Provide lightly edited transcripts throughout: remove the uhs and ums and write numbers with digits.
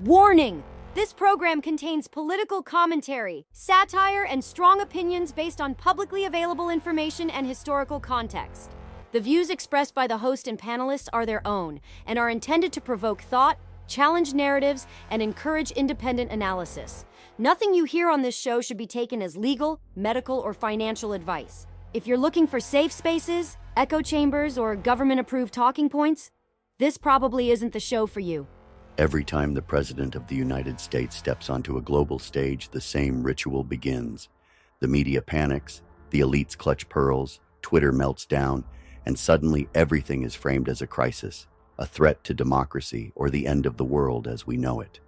Warning! This program contains political commentary, satire, and strong opinions based on publicly available information and historical context. The views expressed by the host and panelists are their own and are intended to provoke thought, challenge narratives, and encourage independent analysis. Nothing you hear on this show should be taken as legal, medical, or financial advice. If you're looking for safe spaces, echo chambers, or government-approved talking points, this probably isn't the show for you. Every time the President of the United States steps onto a global stage, the same ritual begins. The media panics, the elites clutch pearls, Twitter melts down, and suddenly everything is framed as a crisis, a threat to democracy, or the end of the world as we know it.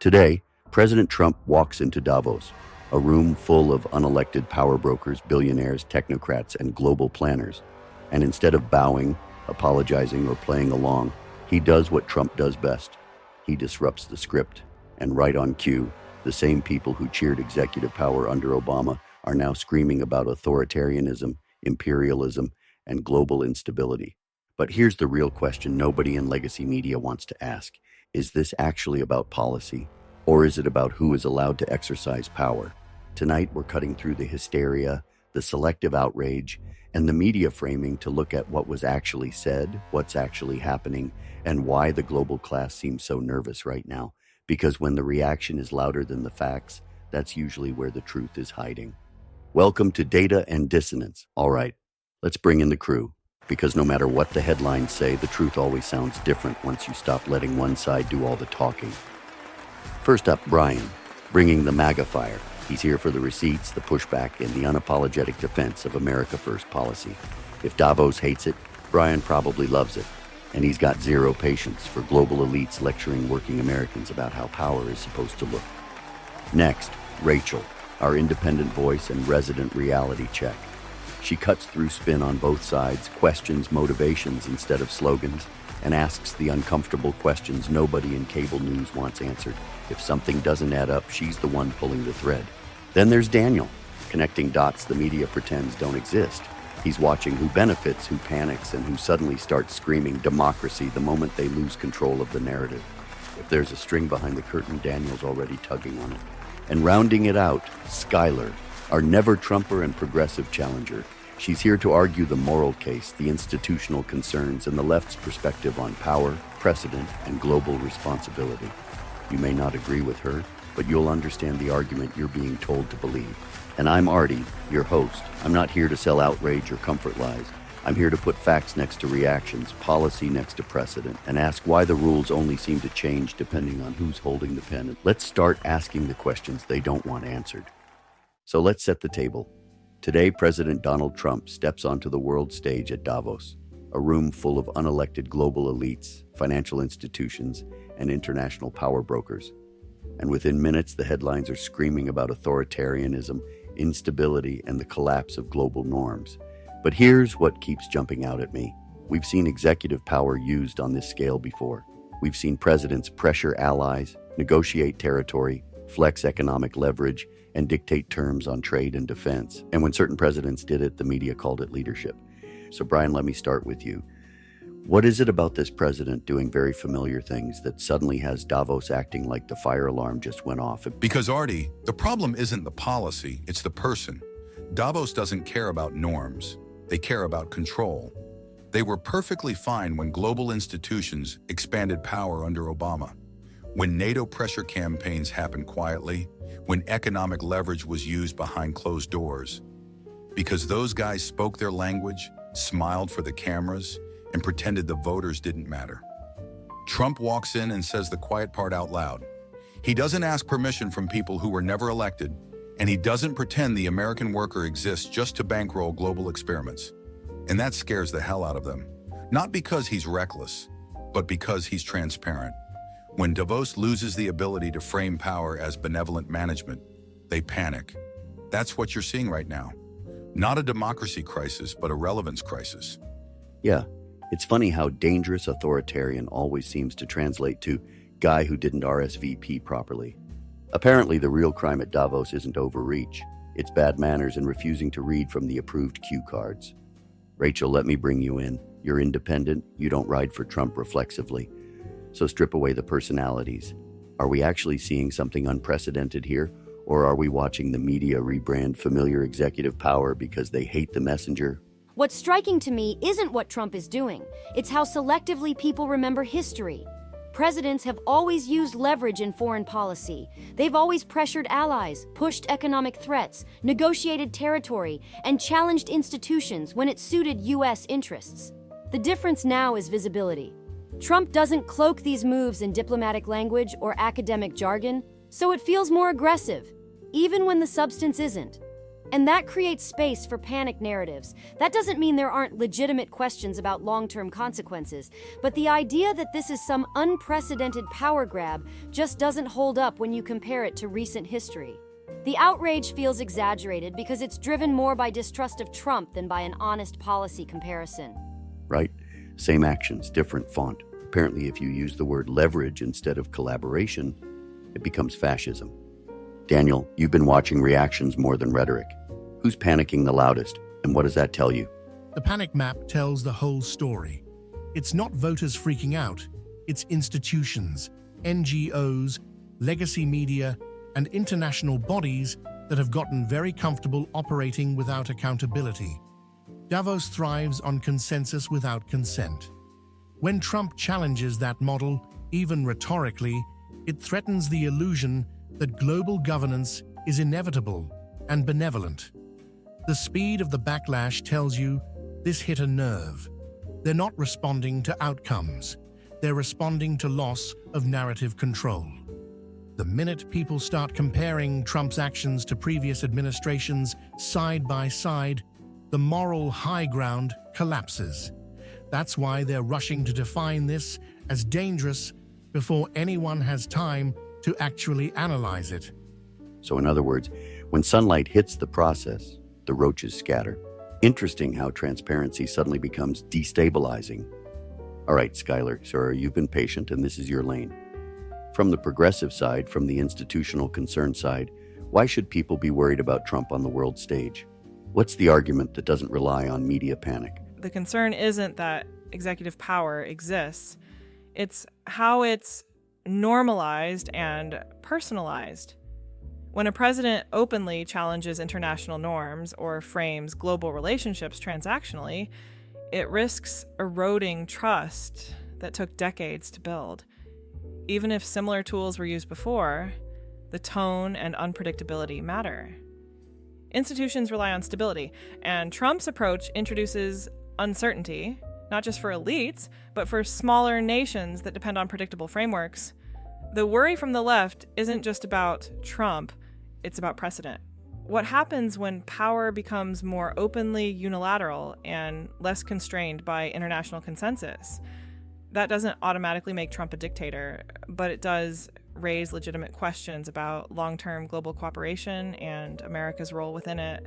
Today, President Trump walks into Davos, a room full of unelected power brokers, billionaires, technocrats, and global planners. And instead of bowing, apologizing, or playing along, he does what Trump does best. He disrupts the script, and right on cue, the same people who cheered executive power under Obama are now screaming about authoritarianism, imperialism, and global instability. But here's the real question nobody in legacy media wants to ask. Is this actually about policy, or is it about who is allowed to exercise power? Tonight, we're cutting through the hysteria, the selective outrage, and the media framing to look at what was actually said, what's actually happening, and why the global class seems so nervous right now. Because when the reaction is louder than the facts, that's usually where the truth is hiding. Welcome to Data and Dissonance. All right, let's bring in the crew. Because no matter what the headlines say, the truth always sounds different once you stop letting one side do all the talking. First up, Brian, bringing the MAGA fire. He's here for the receipts, the pushback, and the unapologetic defense of America First policy. If Davos hates it, Brian probably loves it. And he's got zero patience for global elites lecturing working Americans about how power is supposed to look. Next, Rachel, our independent voice and resident reality check. She cuts through spin on both sides, questions motivations instead of slogans, and asks the uncomfortable questions nobody in cable news wants answered. If something doesn't add up, she's the one pulling the thread. Then there's Daniel, connecting dots the media pretends don't exist. He's watching who benefits, who panics, and who suddenly starts screaming democracy the moment they lose control of the narrative. If there's a string behind the curtain, Daniel's already tugging on it. And rounding it out, Skylar, our never-Trumper and progressive challenger. She's here to argue the moral case, the institutional concerns, and the left's perspective on power, precedent, and global responsibility. You may not agree with her, but you'll understand the argument you're being told to believe. And I'm Artie, your host. I'm not here to sell outrage or comfort lies. I'm here to put facts next to reactions, policy next to precedent, and ask why the rules only seem to change depending on who's holding the pen. Let's start asking the questions they don't want answered. So let's set the table. Today, President Donald Trump steps onto the world stage at Davos, a room full of unelected global elites, financial institutions, and international power brokers. And within minutes, the headlines are screaming about authoritarianism, instability, and the collapse of global norms. But here's what keeps jumping out at me. We've seen executive power used on this scale before. We've seen presidents pressure allies, negotiate territory, flex economic leverage, and dictate terms on trade and defense. And when certain presidents did it, the media called it leadership. So Brian, let me start with you. What is it about this president doing very familiar things that suddenly has Davos acting like the fire alarm just went off? Because, Artie, the problem isn't the policy, it's the person. Davos doesn't care about norms. They care about control. They were perfectly fine when global institutions expanded power under Obama, when NATO pressure campaigns happened quietly, when economic leverage was used behind closed doors. Because those guys spoke their language, smiled for the cameras, and pretended the voters didn't matter. Trump walks in and says the quiet part out loud. He doesn't ask permission from people who were never elected, and he doesn't pretend the American worker exists just to bankroll global experiments. And that scares the hell out of them. Not because he's reckless, but because he's transparent. When Davos loses the ability to frame power as benevolent management, they panic. That's what you're seeing right now. Not a democracy crisis, but a relevance crisis. Yeah. It's funny how dangerous authoritarian always seems to translate to guy who didn't RSVP properly. Apparently, the real crime at Davos isn't overreach. It's bad manners and refusing to read from the approved cue cards. Rachel, let me bring you in. You're independent. You don't ride for Trump reflexively. So strip away the personalities. Are we actually seeing something unprecedented here? Or are we watching the media rebrand familiar executive power because they hate the messenger? What's striking to me isn't what Trump is doing, it's how selectively people remember history. Presidents have always used leverage in foreign policy. They've always pressured allies, pushed economic threats, negotiated territory, and challenged institutions when it suited U.S. interests. The difference now is visibility. Trump doesn't cloak these moves in diplomatic language or academic jargon, so it feels more aggressive, even when the substance isn't. And that creates space for panic narratives. That doesn't mean there aren't legitimate questions about long-term consequences, but the idea that this is some unprecedented power grab just doesn't hold up when you compare it to recent history. The outrage feels exaggerated because it's driven more by distrust of Trump than by an honest policy comparison. Right? Same actions, different font. Apparently, if you use the word leverage instead of collaboration, it becomes fascism. Daniel, you've been watching reactions more than rhetoric. Who's panicking the loudest, and what does that tell you? The panic map tells the whole story. It's not voters freaking out, it's institutions, NGOs, legacy media, and international bodies that have gotten very comfortable operating without accountability. Davos thrives on consensus without consent. When Trump challenges that model, even rhetorically, it threatens the illusion that global governance is inevitable and benevolent. The speed of the backlash tells you this hit a nerve. They're not responding to outcomes. They're responding to loss of narrative control. The minute people start comparing Trump's actions to previous administrations side by side, the moral high ground collapses. That's why they're rushing to define this as dangerous before anyone has time to actually analyze it. So in other words, when sunlight hits the process, the roaches scatter. Interesting how transparency suddenly becomes destabilizing. All right, Skylar, sir, you've been patient and this is your lane. From the progressive side, from the institutional concern side, why should people be worried about Trump on the world stage? What's the argument that doesn't rely on media panic? The concern isn't that executive power exists, it's how it's normalized and personalized. When a president openly challenges international norms or frames global relationships transactionally, it risks eroding trust that took decades to build. Even if similar tools were used before, the tone and unpredictability matter. Institutions rely on stability, and Trump's approach introduces uncertainty, not just for elites, but for smaller nations that depend on predictable frameworks. The worry from the left isn't just about Trump, it's about precedent. What happens when power becomes more openly unilateral and less constrained by international consensus? That doesn't automatically make Trump a dictator, but it does raise legitimate questions about long-term global cooperation and America's role within it.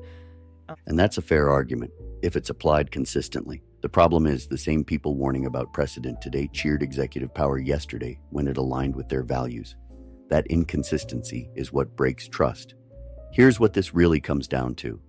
And that's a fair argument, if it's applied consistently. The problem is the same people warning about precedent today cheered executive power yesterday when it aligned with their values. That inconsistency is what breaks trust. Here's what this really comes down to.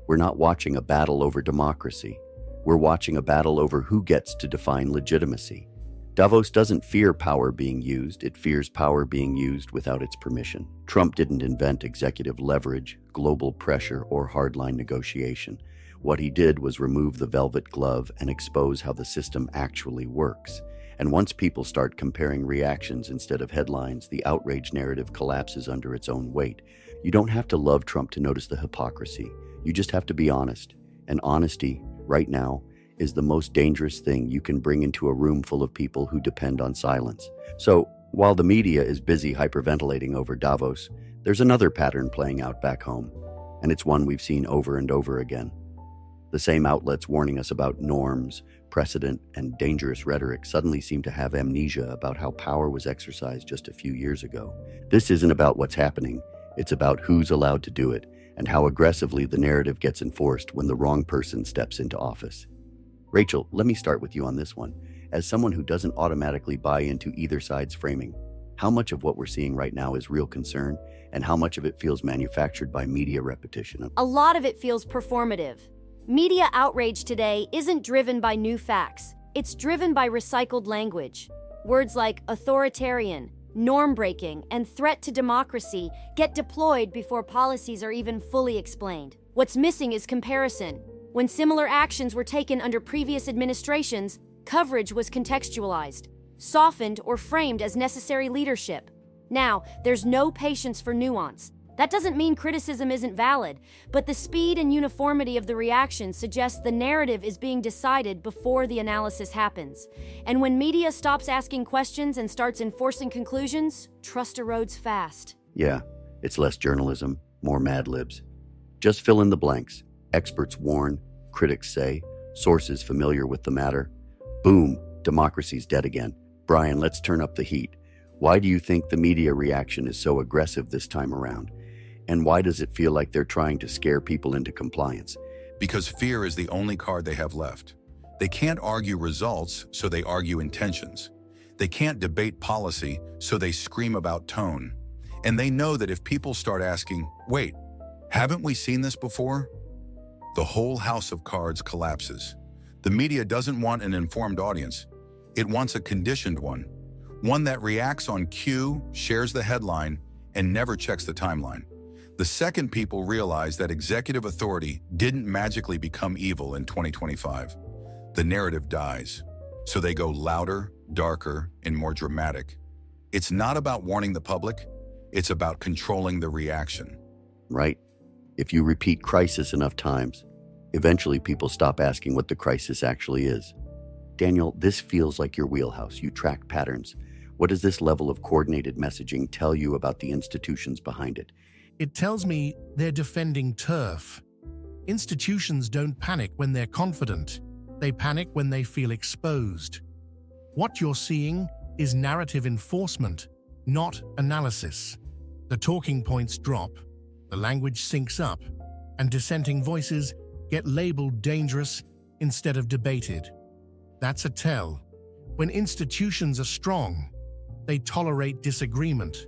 We're not watching a battle over democracy. We're watching a battle over who gets to define legitimacy. Davos doesn't fear power being used, it fears power being used without its permission. Trump didn't invent executive leverage, global pressure, or hardline negotiation. What he did was remove the velvet glove and expose how the system actually works. And once people start comparing reactions instead of headlines, the outrage narrative collapses under its own weight. You don't have to love Trump to notice the hypocrisy. You just have to be honest. And honesty, right now, is the most dangerous thing you can bring into a room full of people who depend on silence. So, while the media is busy hyperventilating over Davos, there's another pattern playing out back home, and it's one we've seen over and over again. The same outlets warning us about norms, precedent, and dangerous rhetoric suddenly seem to have amnesia about how power was exercised just a few years ago. This isn't about what's happening, it's about who's allowed to do it, and how aggressively the narrative gets enforced when the wrong person steps into office. Rachel, let me start with you on this one. As someone who doesn't automatically buy into either side's framing, how much of what we're seeing right now is real concern, and how much of it feels manufactured by media repetition? A lot of it feels performative. Media outrage today isn't driven by new facts. It's driven by recycled language. Words like authoritarian, norm-breaking, and threat to democracy get deployed before policies are even fully explained. What's missing is comparison. When similar actions were taken under previous administrations, coverage was contextualized, softened, or framed as necessary leadership. Now, there's no patience for nuance. That doesn't mean criticism isn't valid, but the speed and uniformity of the reaction suggests the narrative is being decided before the analysis happens. And when media stops asking questions and starts enforcing conclusions, trust erodes fast. Yeah, it's less journalism, more Mad Libs. Just fill in the blanks. Experts warn, critics say, sources familiar with the matter. Boom, democracy's dead again. Brian, let's turn up the heat. Why do you think the media reaction is so aggressive this time around? And why does it feel like they're trying to scare people into compliance? Because fear is the only card they have left. They can't argue results, so they argue intentions. They can't debate policy, so they scream about tone. And they know that if people start asking, wait, haven't we seen this before? The whole house of cards collapses. The media doesn't want an informed audience. It wants a conditioned one. One that reacts on cue, shares the headline, and never checks the timeline. The second people realize that executive authority didn't magically become evil in 2025, the narrative dies. So they go louder, darker, and more dramatic. It's not about warning the public, it's about controlling the reaction. Right? If you repeat crisis enough times, eventually people stop asking what the crisis actually is. Daniel, this feels like your wheelhouse. You track patterns. What does this level of coordinated messaging tell you about the institutions behind it? It tells me they're defending turf. Institutions don't panic when they're confident. They panic when they feel exposed. What you're seeing is narrative enforcement, not analysis. The talking points drop, the language syncs up, and dissenting voices get labeled dangerous instead of debated. That's a tell. When institutions are strong, they tolerate disagreement.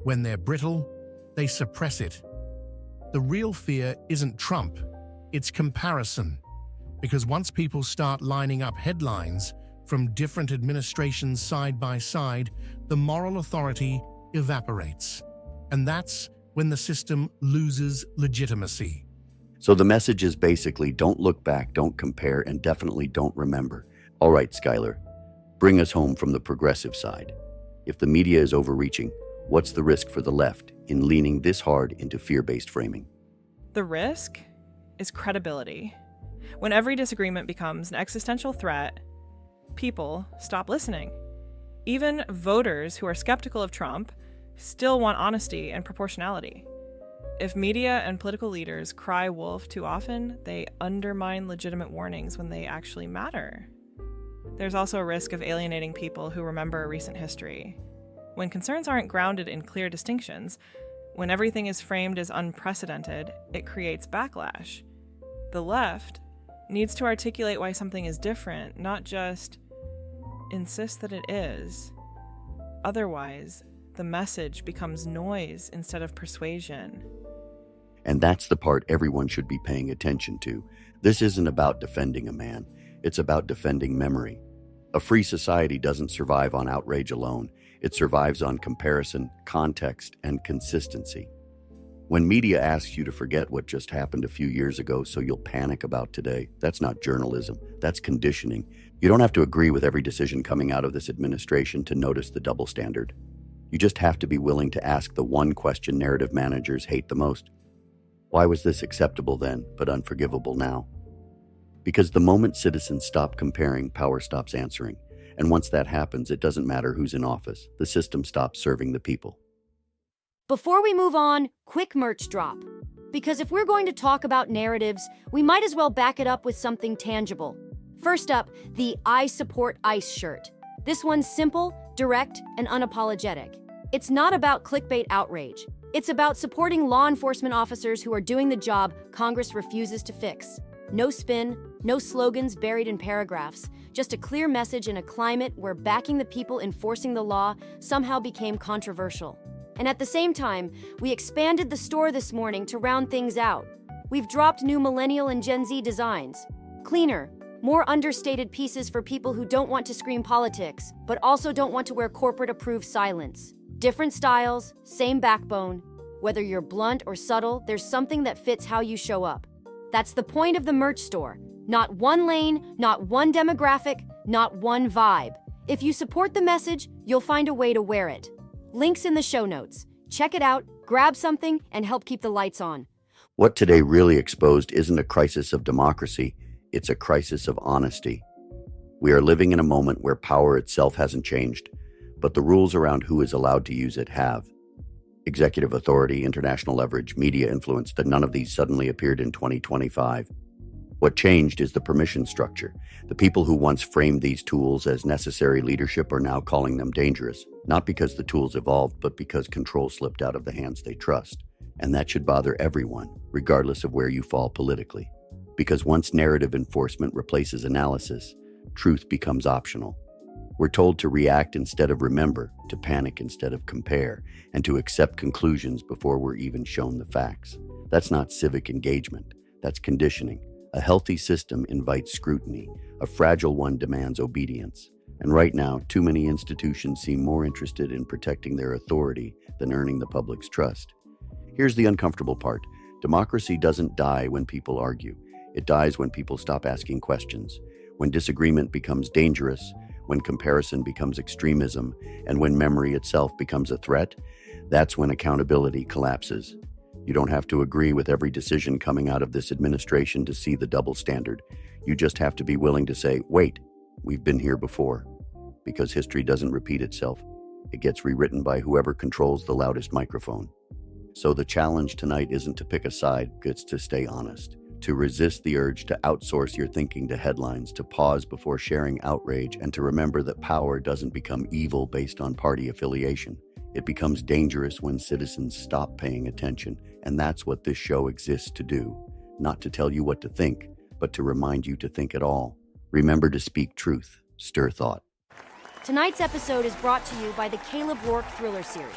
When they're brittle, they suppress it. The real fear isn't Trump, it's comparison. Because once people start lining up headlines from different administrations side by side, the moral authority evaporates. And that's when the system loses legitimacy. So the message is basically don't look back, don't compare, and definitely don't remember. All right, Skylar, bring us home from the progressive side. If the media is overreaching, what's the risk for the left in leaning this hard into fear-based framing? The risk is credibility. When every disagreement becomes an existential threat, people stop listening. Even voters who are skeptical of Trump still want honesty and proportionality. If media and political leaders cry wolf too often, they undermine legitimate warnings when they actually matter. There's also a risk of alienating people who remember recent history. When concerns aren't grounded in clear distinctions, when everything is framed as unprecedented, it creates backlash. The left needs to articulate why something is different, not just insist that it is. Otherwise, the message becomes noise instead of persuasion. And that's the part everyone should be paying attention to. This isn't about defending a man. It's about defending memory. A free society doesn't survive on outrage alone. It survives on comparison, context, and consistency. When media asks you to forget what just happened a few years ago so you'll panic about today, that's not journalism, that's conditioning. You don't have to agree with every decision coming out of this administration to notice the double standard. You just have to be willing to ask the one question narrative managers hate the most. Why was this acceptable then, but unforgivable now? Because the moment citizens stop comparing, power stops answering. And once that happens, it doesn't matter who's in office. The system stops serving the people. Before we move on, quick merch drop. Because if we're going to talk about narratives, we might as well back it up with something tangible. First up, the I Support ICE shirt. This one's simple, direct, and unapologetic. It's not about clickbait outrage. It's about supporting law enforcement officers who are doing the job Congress refuses to fix. No spin, no slogans buried in paragraphs, just a clear message in a climate where backing the people enforcing the law somehow became controversial. And at the same time, we expanded the store this morning to round things out. We've dropped new millennial and Gen Z designs. Cleaner, more understated pieces for people who don't want to scream politics, but also don't want to wear corporate-approved silence. Different styles, same backbone. Whether you're blunt or subtle, there's something that fits how you show up. That's the point of the merch store. Not one lane, not one demographic, not one vibe. If you support the message, you'll find a way to wear it. Links in the show notes. Check it out, grab something, and help keep the lights on. What today really exposed isn't a crisis of democracy, it's a crisis of honesty. We are living in a moment where power itself hasn't changed, but the rules around who is allowed to use it have. Executive authority, international leverage, media influence, that none of these suddenly appeared in 2025. What changed is the permission structure. The people who once framed these tools as necessary leadership are now calling them dangerous, not because the tools evolved, but because control slipped out of the hands they trust. And that should bother everyone, regardless of where you fall politically. Because once narrative enforcement replaces analysis, truth becomes optional. We're told to react instead of remember, to panic instead of compare, and to accept conclusions before we're even shown the facts. That's not civic engagement. That's conditioning. A healthy system invites scrutiny. A fragile one demands obedience. And right now, too many institutions seem more interested in protecting their authority than earning the public's trust. Here's the uncomfortable part. Democracy doesn't die when people argue. It dies when people stop asking questions. When disagreement becomes dangerous, when comparison becomes extremism, and when memory itself becomes a threat, that's when accountability collapses. You don't have to agree with every decision coming out of this administration to see the double standard. You just have to be willing to say, wait, we've been here before. Because history doesn't repeat itself. It gets rewritten by whoever controls the loudest microphone. So the challenge tonight isn't to pick a side, it's to stay honest. To resist the urge to outsource your thinking to headlines, to pause before sharing outrage, and to remember that power doesn't become evil based on party affiliation. It becomes dangerous when citizens stop paying attention, and that's what this show exists to do. Not to tell you what to think, but to remind you to think at all. Remember to speak truth, stir thought. Tonight's episode is brought to you by the Caleb Rourke Thriller Series.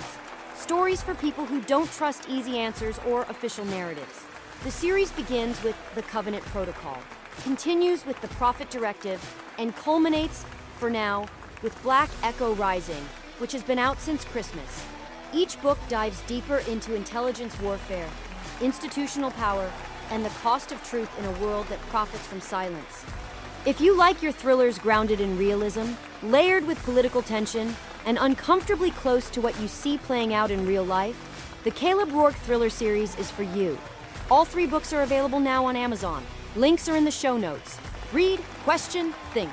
Stories for people who don't trust easy answers or official narratives. The series begins with the Covenant Protocol, continues with the Prophet Directive, and culminates, for now, with Black Echo Rising, which has been out since Christmas. Each book dives deeper into intelligence warfare, institutional power, and the cost of truth in a world that profits from silence. If you like your thrillers grounded in realism, layered with political tension, and uncomfortably close to what you see playing out in real life, the Caleb Rourke Thriller Series is for you. All 3 books are available now on Amazon. Links are in the show notes. Read, question, think.